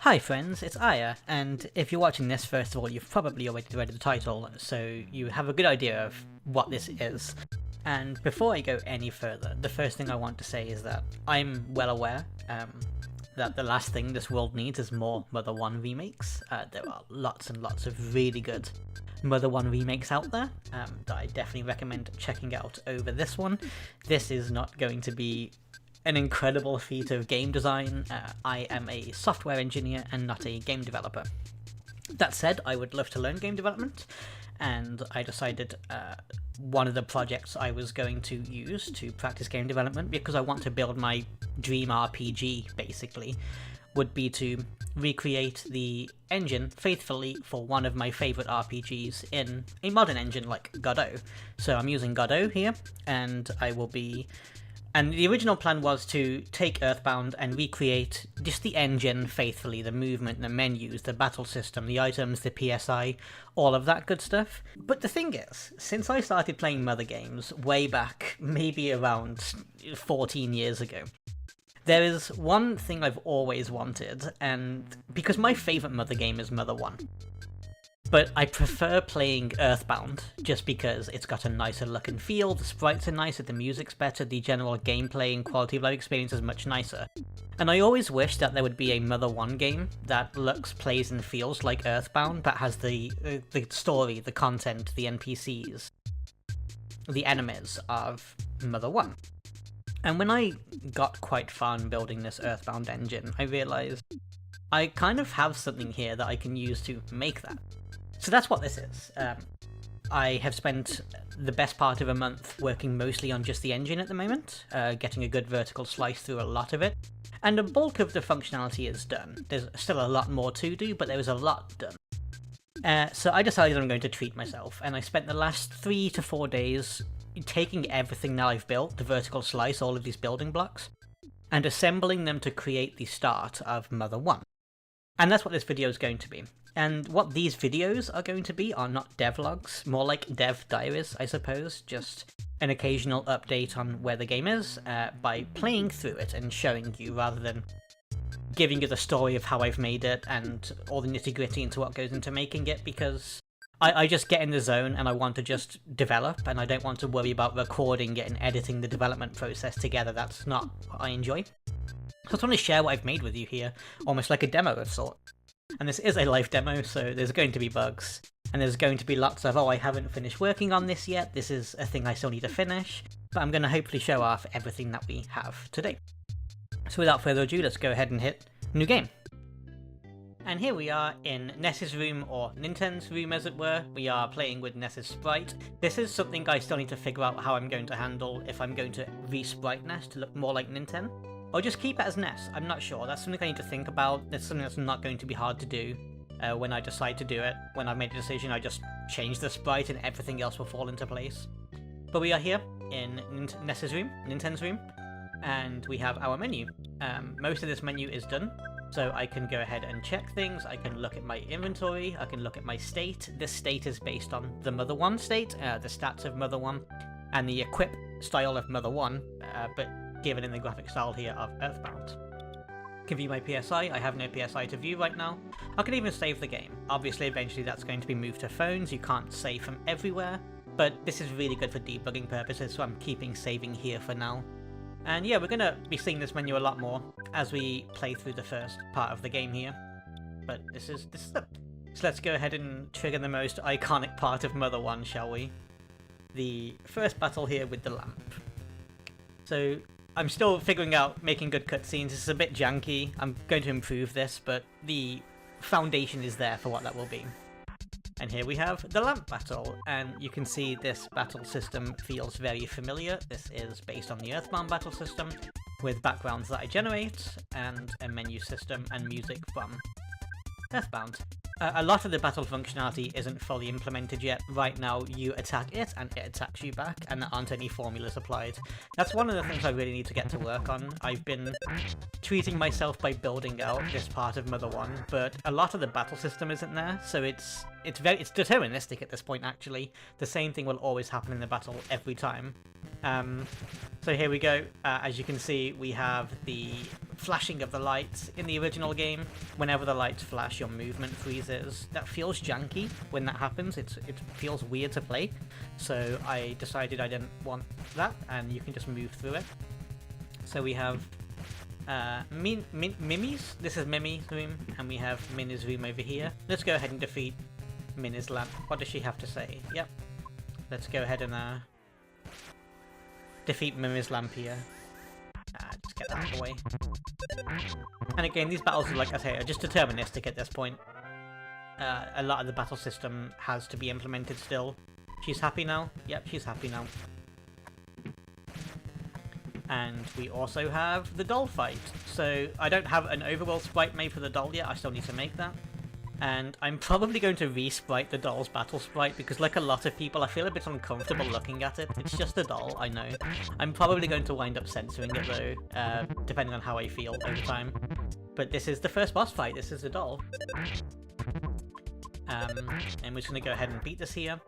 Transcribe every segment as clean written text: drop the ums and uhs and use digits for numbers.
Hi friends, it's Aya, and if you're watching this, first of all, you've probably already read the title, so you have a good idea of what this is. And before I go any further, the first thing I want to say is that I'm well aware that the last thing this world needs is more Mother 1 remakes. There are lots and lots of really good Mother 1 remakes out there that I definitely recommend checking out over this one. This is not going to be an incredible feat of game design. I am a software engineer and not a game developer. That said, I would love to learn game development, and I decided one of the projects I was going to use to practice game development, because I want to build my dream RPG basically, would be to recreate the engine faithfully for one of my favourite RPGs in a modern engine like Godot. So I'm using Godot here, and and the original plan was to take Earthbound and recreate just the engine faithfully, the movement, the menus, the battle system, the items, the PSI, all of that good stuff. But the thing is, since I started playing Mother games way back, maybe around 14 years ago, there is one thing I've always wanted, and because my favourite Mother game is Mother 1. But I prefer playing Earthbound, just because it's got a nicer look and feel, the sprites are nicer, the music's better, the general gameplay and quality of life experience is much nicer. And I always wish that there would be a Mother 1 game that looks, plays and feels like Earthbound, but has the story, the content, the NPCs, the enemies of Mother 1. And when I got quite far in building this Earthbound engine, I realised I kind of have something here that I can use to make that. So that's what this is. I have spent the best part of a month working mostly on just the engine at the moment, getting a good vertical slice through a lot of it, and the bulk of the functionality is done. There's still a lot more to do, but there is a lot done. So I decided I'm going to treat myself, and I spent the last 3 to 4 days taking everything that I've built, the vertical slice, all of these building blocks, and assembling them to create the start of Mother 1. And that's what this video is going to be. And what these videos are going to be are not devlogs, more like dev diaries, I suppose, just an occasional update on where the game is, by playing through it and showing you, rather than giving you the story of how I've made it and all the nitty-gritty into what goes into making it, because I just get in the zone and I want to just develop, and I don't want to worry about recording it and editing the development process together. That's not what I enjoy. So I just want to share what I've made with you here, almost like a demo of sorts. And this is a live demo, so there's going to be bugs, and there's going to be lots of, oh, I haven't finished working on this yet, this is a thing I still need to finish, but I'm going to hopefully show off everything that we have today. So without further ado, let's go ahead and hit New Game. And here we are in Ness's room, or Ninten's room as it were. We are playing with Ness's sprite. This is something I still need to figure out how I'm going to handle, if I'm going to re-sprite Ness to look more like Ninten, or just keep it as Ness. I'm not sure. That's something I need to think about. That's something that's not going to be hard to do when I decide to do it. When I've made a decision, I just change the sprite and everything else will fall into place. But we are here in Ness's room, Ninten's room, and we have our menu. Most of this menu is done, so I can go ahead and check things. I can look at my inventory, I can look at my state. This state is based on the Mother 1 state, the stats of Mother 1, and the equip style of Mother 1, but given in the graphic style here of Earthbound. Can view my PSI. I have no PSI to view right now. I can even save the game. Obviously, eventually that's going to be moved to phones. You can't save from everywhere, but this is really good for debugging purposes, so I'm keeping saving here for now. And yeah, we're going to be seeing this menu a lot more as we play through the first part of the game here. But this is it. So let's go ahead and trigger the most iconic part of Mother 1, shall we? The first battle here with the lamp. So I'm still figuring out making good cutscenes. This is a bit janky. I'm going to improve this, but the foundation is there for what that will be. And here we have the lamp battle, and you can see this battle system feels very familiar. This is based on the Earthbound battle system, with backgrounds that I generate, and a menu system and music from Earthbound. A lot of the battle functionality isn't fully implemented yet. Right now, you attack it, and it attacks you back, and there aren't any formulas applied. That's one of the things I really need to get to work on. I've been treating myself by building out this part of Mother 1, but a lot of the battle system isn't there, so it's it's deterministic at this point. Actually, the same thing will always happen in the battle every time. So here we go. As you can see, we have the flashing of the lights in the original game. Whenever the lights flash, your movement freezes. That feels janky when that happens. It feels weird to play. So I decided I didn't want that, and you can just move through it. So we have Mimi's. This is Mimi's room, and we have Minnie's room over here. Let's go ahead and defeat Minnie's lamp. What does she have to say? Yep. Let's go ahead and defeat Mimi's lamp here. Just get that out of the way. And again, these battles, like I say, are just deterministic at this point. A lot of the battle system has to be implemented still. She's happy now? Yep, she's happy now. And we also have the doll fight. So I don't have an Overworld sprite made for the doll yet, I still need to make that. And I'm probably going to re-sprite the doll's battle sprite because, like a lot of people, I feel a bit uncomfortable looking at it. It's just a doll, I know. I'm probably going to wind up censoring it though, depending on how I feel over time. But this is the first boss fight, this is the doll. And we're just going to go ahead and beat this here.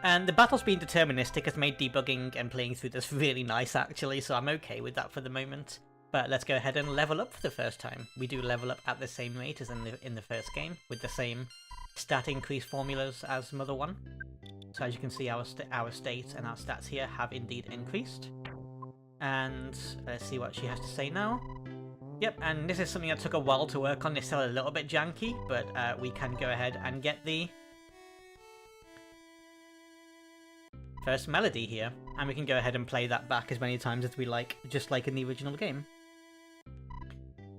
And the battle's being deterministic has made debugging and playing through this really nice actually, so I'm okay with that for the moment. But let's go ahead and level up for the first time. We do level up at the same rate as in the first game, with the same stat increase formulas as Mother 1. So as you can see, our state and our stats here have indeed increased. And let's see what she has to say now. Yep, and this is something that took a while to work on. It's still a little bit janky, but we can go ahead and get the first melody here, and we can go ahead and play that back as many times as we like, just like in the original game.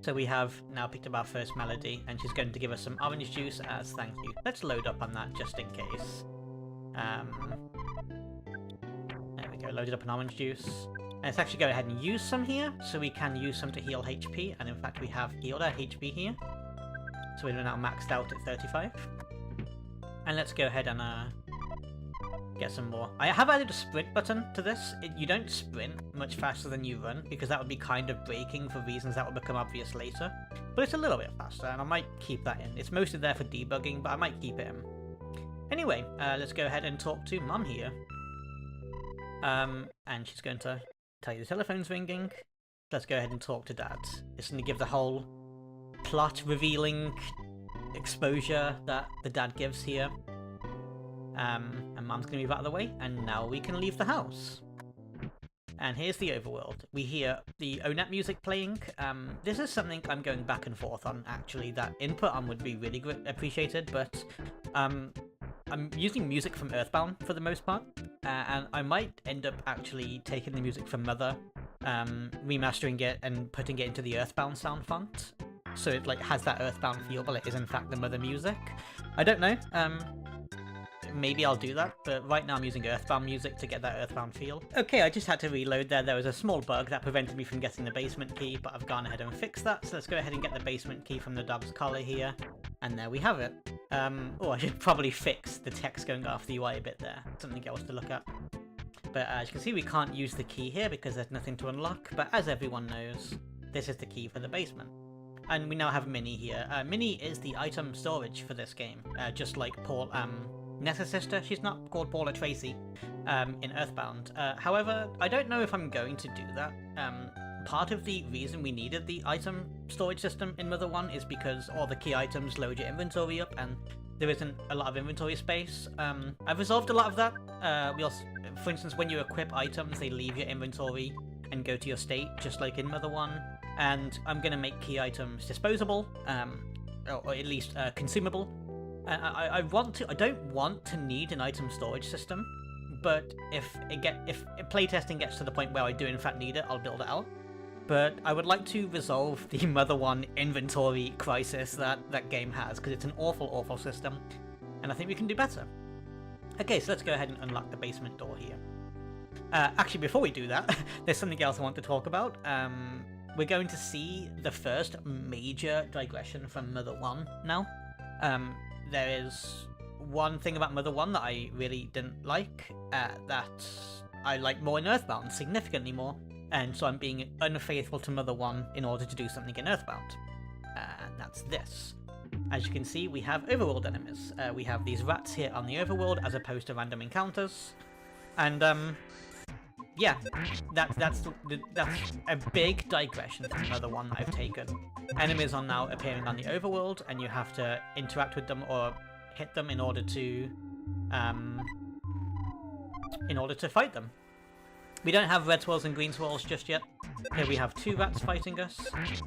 So we have now picked up our first melody, and she's going to give us some orange juice as thank you. Let's load up on that just in case. There we go, loaded up an orange juice. And let's actually go ahead and use some here, so we can use some to heal HP, and in fact we have healed our HP here. So we're now maxed out at 35. And let's go ahead and get some more. I have added a sprint button to this. You don't sprint much faster than you run, because that would be kind of breaking for reasons that will become obvious later. But it's a little bit faster, and I might keep that in. It's mostly there for debugging, but I might keep it in. Anyway, let's go ahead and talk to Mum here. And she's going to tell you the telephone's ringing. Let's go ahead and talk to Dad. It's going to give the whole plot revealing exposure that the dad gives here. And Mum's gonna move out of the way, and now we can leave the house. And here's the overworld. We hear the ONET music playing. This is something I'm going back and forth on, actually. That input on would be really appreciated, but I'm using music from Earthbound for the most part, and I might end up actually taking the music from Mother, remastering it and putting it into the Earthbound sound font, so it like has that Earthbound feel, but it is in fact the Mother music. I don't know. Maybe I'll do that, but right now I'm using Earthbound music to get that Earthbound feel. Okay, I just had to reload there. There was a small bug that prevented me from getting the basement key, but I've gone ahead and fixed that, so let's go ahead and get the basement key from the dog's collar here. And there we have it. Oh, I should probably fix the text going off the UI a bit there. Something else to look at. But as you can see, we can't use the key here because there's nothing to unlock, but as everyone knows, this is the key for the basement. And we now have Minnie here. Minnie is the item storage for this game, just like Paul, Ness's sister. She's not called Paula Tracy in Earthbound. However, I don't know if I'm going to do that. Part of the reason we needed the item storage system in Mother 1 is because all the key items load your inventory up and there isn't a lot of inventory space. I've resolved a lot of that. For instance, when you equip items, they leave your inventory and go to your state, just like in Mother 1. And I'm going to make key items disposable, or at least consumable. I don't want to need an item storage system, but if playtesting gets to the point where I do in fact need it, I'll build it out. But I would like to resolve the Mother 1 inventory crisis that game has, because it's an awful system, and I think we can do better. Okay, so let's go ahead and unlock the basement door here. Actually, before we do that, there's something else I want to talk about. We're going to see the first major digression from Mother 1 now. There is one thing about Mother 1 that I really didn't like, that I like more in Earthbound, significantly more, and so I'm being unfaithful to Mother 1 in order to do something in Earthbound. And that's this. As you can see, we have overworld enemies. We have these rats here on the overworld as opposed to random encounters. And yeah, that's a big digression from another one that I've taken. Enemies are now appearing on the overworld, and you have to interact with them or hit them in order to fight them. We don't have red swirls and green swirls just yet. Here we have 2 rats fighting us.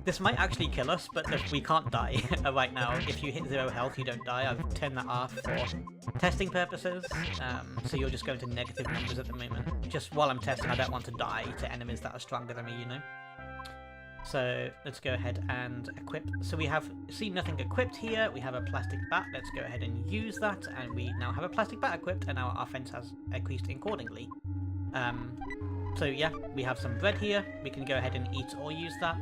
This might actually kill us, but we can't die right now. If you hit 0 health, you don't die. I've turned that off for testing purposes, so you're just going to negative numbers at the moment. Just while I'm testing, I don't want to die to enemies that are stronger than me, you know? So let's go ahead and equip. So we see nothing equipped here. We have a plastic bat. Let's go ahead and use that, and we now have a plastic bat equipped, and our offense has increased accordingly. So yeah, we have some bread here. We can go ahead and eat or use that.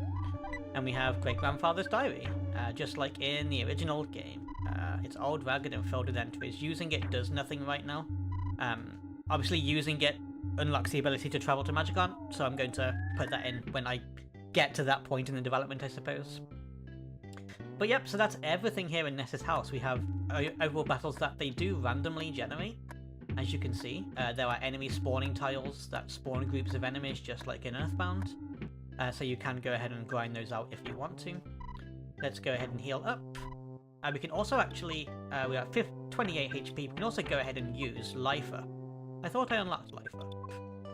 And we have Great Grandfather's Diary, just like in the original game. It's old, ragged, and filled with entries. Using it does nothing right now. Obviously using it unlocks the ability to travel to Magicant, so I'm going to put that in when I get to that point in the development, I suppose. But yep, so that's everything here in Ness's house. We have overall battles that they do randomly generate. As you can see, there are enemy spawning tiles that spawn groups of enemies just like in Earthbound. So you can go ahead and grind those out if you want to. Let's go ahead and heal up. We can also actually, we are 28 HP, we can also go ahead and use Lifer. I thought I unlocked Lifer.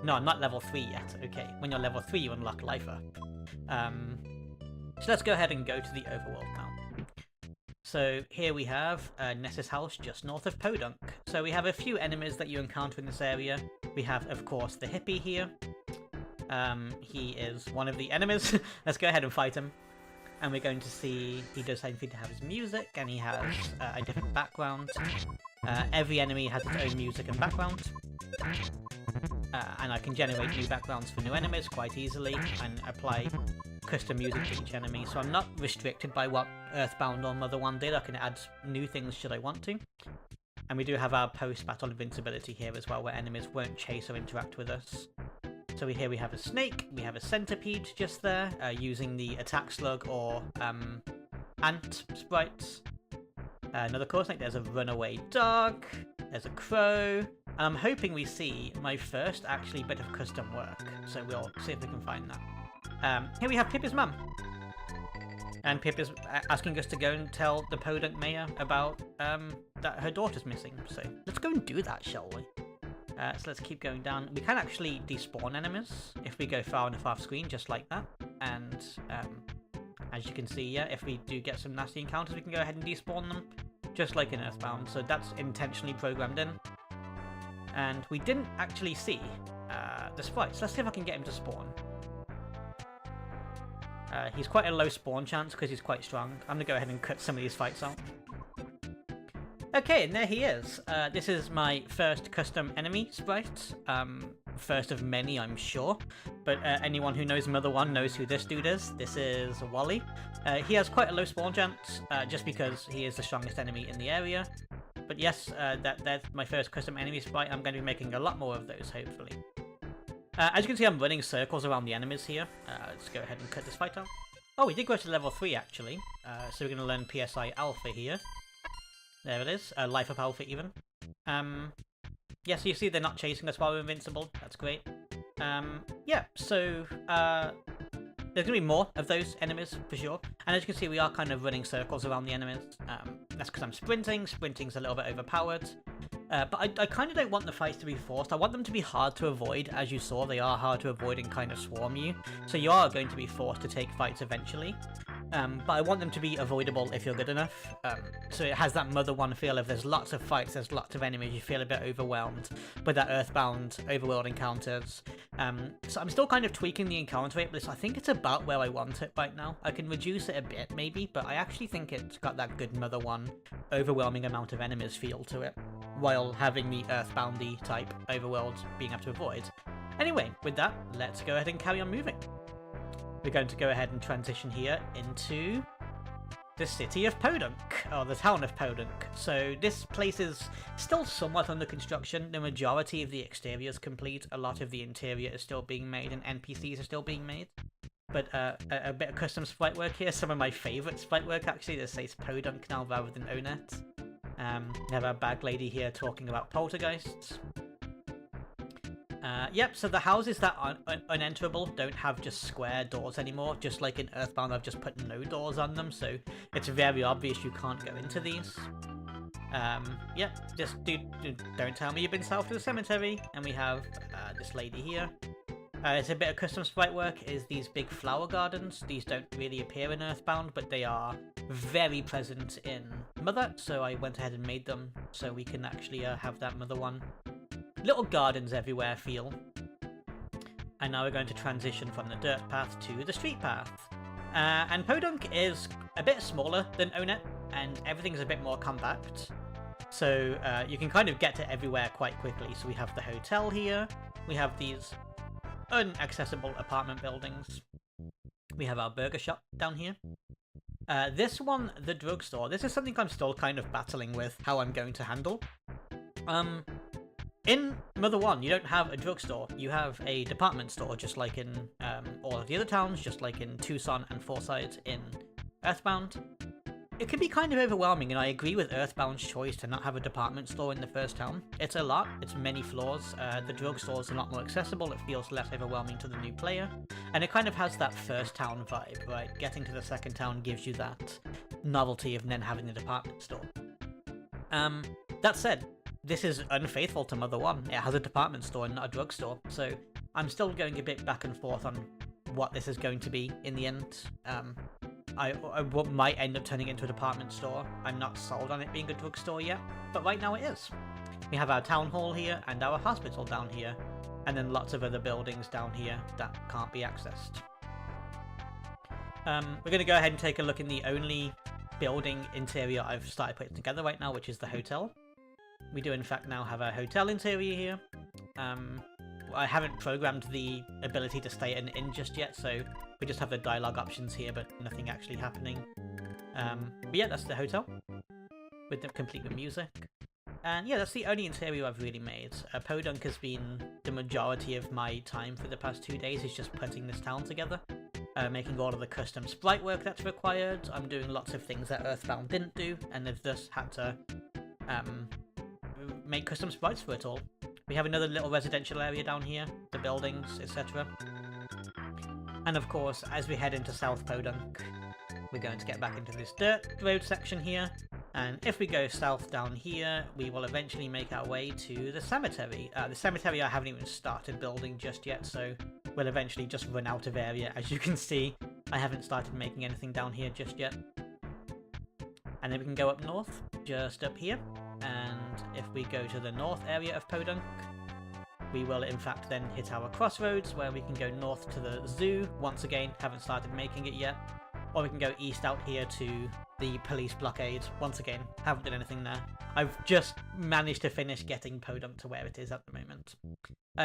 No, I'm not level 3 yet. Okay, when you're level 3 you unlock Lifer. So let's go ahead and go to the overworld now. So here we have Ness's house just north of Podunk. So we have a few enemies that you encounter in this area. We have, of course, the hippie here. He is one of the enemies. Let's go ahead and fight him. And we're going to see he does something to have his music, and he has a different background. Every enemy has its own music and background. And I can generate new backgrounds for new enemies quite easily and apply custom music to each enemy, so I'm not restricted by what Earthbound or Mother 1 did. I can add new things should I want to. And we do have our post-battle invincibility here as well, where enemies won't chase or interact with us. So here we have a snake, we have a centipede just there, using the attack slug or ant sprites. Another core snake, there's a runaway dog, there's a crow, and I'm hoping we see my first actually bit of custom work, so we'll see if we can find that. Here we have Pippa's mum. And Pip is asking us to go and tell the Podunk mayor about that her daughter's missing. So let's go and do that, shall we? So let's keep going down. We can actually despawn enemies if we go far enough off screen, just like that. And as you can see, yeah, if we do get some nasty encounters, we can go ahead and despawn them, just like in Earthbound. So that's intentionally programmed in. And we didn't actually see the sprites. Let's see if I can get him to spawn. He's quite a low spawn chance because he's quite strong. I'm going to go ahead and cut some of these fights out. Okay, and there he is. This is my first custom enemy sprite. First of many, I'm sure. But anyone who knows Mother 1 knows who this dude is. This is Wally. He has quite a low spawn chance, just because he is the strongest enemy in the area. But yes, that's my first custom enemy sprite. I'm going to be making a lot more of those, hopefully. As you can see, I'm running circles around the enemies here. Let's go ahead and cut this fight out. Oh, we did go to level 3, actually. So we're going to learn PSI Alpha here. There it is. Life Up Alpha, even. Yeah, so you see they're not chasing us while we're invincible. That's great. Yeah, so there's going to be more of those enemies, for sure. And as you can see, we are kind of running circles around the enemies. That's because I'm sprinting. Sprinting's a little bit overpowered. But I kind of don't want the fights to be forced. I want them to be hard to avoid. As you saw, they are hard to avoid and kind of swarm you. So you are going to be forced to take fights eventually. But I want them to be avoidable if you're good enough. So it has that Mother 1 feel of there's lots of fights, there's lots of enemies, you feel a bit overwhelmed by that Earthbound overworld encounters. So I'm still kind of tweaking the encounter rate, but I think it's about where I want it right now. I can reduce it a bit maybe, but I actually think it's got that good Mother 1 overwhelming amount of enemies feel to it, while having the Earthboundy type overworld being able to avoid. Anyway, with that, let's go ahead and carry on moving. We're going to go ahead and transition here into the city of Podunk, or the town of Podunk. So this place is still somewhat under construction. The majority of the exterior is complete. A lot of the interior is still being made, and NPCs are still being made. but a bit of custom sprite work here. Some of my favourite sprite work, actually. This says Podunk now rather than Onet. We have our bag lady here talking about poltergeists. Yep, so the houses that are unenterable don't have just square doors anymore. Just like in Earthbound, I've just put no doors on them, so it's very obvious you can't go into these. Yep, just don't tell me you've been south to the cemetery. And we have this lady here. It's a bit of custom sprite work, is these big flower gardens. These don't really appear in Earthbound, but they are very present in Mother, so I went ahead and made them so we can actually have that Mother one. Little gardens everywhere feel. And now we're going to transition from the dirt path to the street path. And Podunk is a bit smaller than Onet, and everything's a bit more compact. So you can kind of get to everywhere quite quickly. So we have the hotel here, we have these inaccessible apartment buildings, we have our burger shop down here. This one, the drugstore, this is something I'm still kind of battling with how I'm going to handle. In Mother 1, you don't have a drugstore, you have a department store, just like in all of the other towns, just like in Tucson and Forsyth in Earthbound. It can be kind of overwhelming, and I agree with Earthbound's choice to not have a department store in the first town. It's a lot, it's many floors, the drugstore's a lot more accessible, it feels less overwhelming to the new player, and it kind of has that first town vibe, right? Getting to the second town gives you that novelty of then having a department store. That said, this is unfaithful to Mother 1. It has a department store and not a drugstore, so I'm still going a bit back and forth on what this is going to be in the end. I might end up turning it into a department store. I'm not sold on it being a drugstore yet, but right now it is. We have our town hall here and our hospital down here, and then lots of other buildings down here that can't be accessed. We're going to go ahead and take a look in the only building interior I've started putting together right now, which is the hotel. We do in fact now have a hotel interior here. I haven't programmed the ability to stay at an inn just yet, so we just have the dialogue options here, but nothing actually happening. But yeah, that's the hotel, with the complete with music. And yeah, that's the only interior I've really made. Podunk has been the majority of my time for the past 2 days, is just putting this town together. Making all of the custom sprite work that's required. I'm doing lots of things that Earthbound didn't do, and they've thus had to make custom sprites for it all. We have another little residential area down here, the buildings, etc. And of course, as we head into South Podunk, we're going to get back into this dirt road section here, and if we go south down here, we will eventually make our way to the cemetery. The cemetery I haven't even started building just yet, so we'll eventually just run out of area. As you can see, I haven't started making anything down here just yet. And then we can go up north, just up here, and if we go to the north area of Podunk, we will in fact then hit our crossroads where we can go north to the zoo. Once again, haven't started making it yet. Or we can go east out here to the police blockade. Once again, haven't done anything there. I've just managed to finish getting Podunk to where it is at the moment.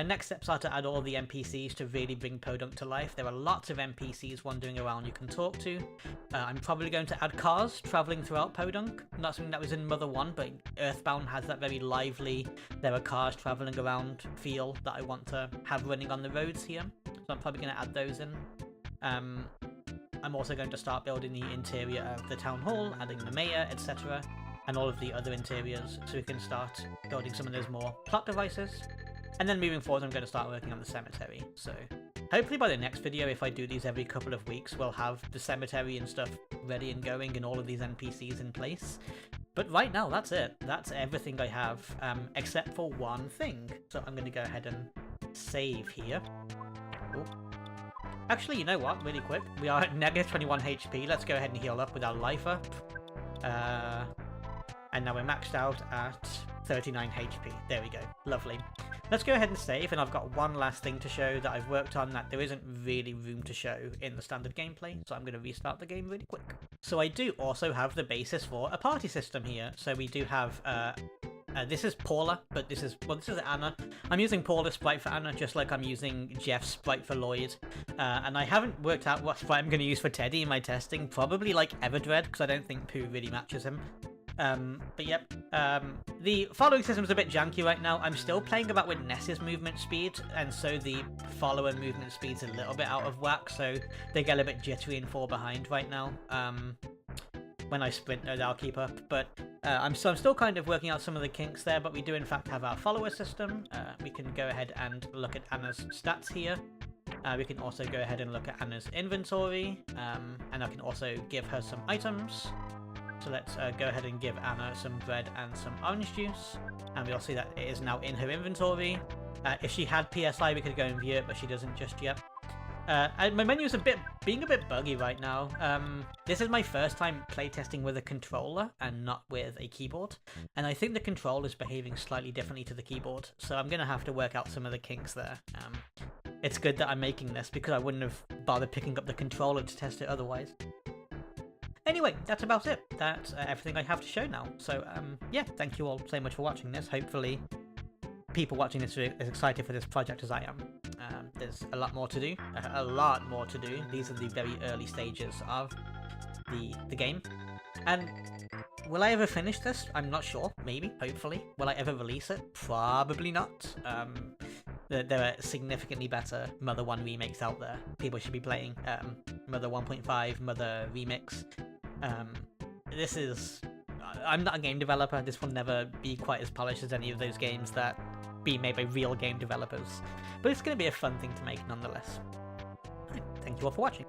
Next steps are to add all the NPCs to really bring Podunk to life. There are lots of NPCs wandering around you can talk to. I'm probably going to add cars travelling throughout Podunk. Not something that was in Mother 1, but Earthbound has that very lively, there are cars travelling around feel that I want to have running on the roads here. So I'm probably going to add those in. I'm also going to start building the interior of the town hall, adding the mayor, etc. and all of the other interiors, so we can start building some of those more plot devices. And then moving forward, I'm going to start working on the cemetery. So hopefully by the next video, if I do these every couple of weeks, we'll have the cemetery and stuff ready and going and all of these NPCs in place. But right now, that's it. That's everything I have, except for one thing. So I'm going to go ahead and save here. Ooh. Actually, you know what? Really quick. We are at negative 21 HP. Let's go ahead and heal up with our life up. And now we're maxed out at 39 HP. There we go. Lovely. Let's go ahead and save, and I've got one last thing to show that I've worked on that there isn't really room to show in the standard gameplay, so I'm going to restart the game really quick. So I do also have the basis for a party system here. So we do have, this is Paula, but this is Anna. I'm using Paula's sprite for Anna, just like I'm using Jeff's sprite for Lloyd. And I haven't worked out what sprite I'm going to use for Teddy in my testing, probably like Everdread, because I don't think Pooh really matches him. But yep, the following system is a bit janky right now. I'm still playing about with Ness's movement speed, and so the follower movement speed's a little bit out of whack, so they get a bit jittery and fall behind right now. When I sprint, they'll keep up, but I'm still kind of working out some of the kinks there, but we do in fact have our follower system. We can go ahead and look at Anna's stats here. We can also go ahead and look at Anna's inventory, and I can also give her some items. So let's go ahead and give Anna some bread and some orange juice, and we'll see that it is now in her inventory. If she had PSI, we could go and view it, but she doesn't just yet. My menu is being a bit buggy right now. This is my first time playtesting with a controller and not with a keyboard, and I think the controller is behaving slightly differently to the keyboard, so I'm gonna have to work out some of the kinks there. It's good that I'm making this because I wouldn't have bothered picking up the controller to test it otherwise. Anyway, that's about it. That's everything I have to show now. So yeah, thank you all so much for watching this. Hopefully people watching this are as excited for this project as I am. There's a lot more to do. A lot more to do. These are the very early stages of the game. And will I ever finish this? I'm not sure. Maybe. Hopefully. Will I ever release it? Probably not. There are significantly better Mother 1 remakes out there. People should be playing Mother 1.5, Mother Remix. This is... I'm not a game developer. This will never be quite as polished as any of those games that be made by real game developers. But it's going to be a fun thing to make nonetheless. Thank you all for watching.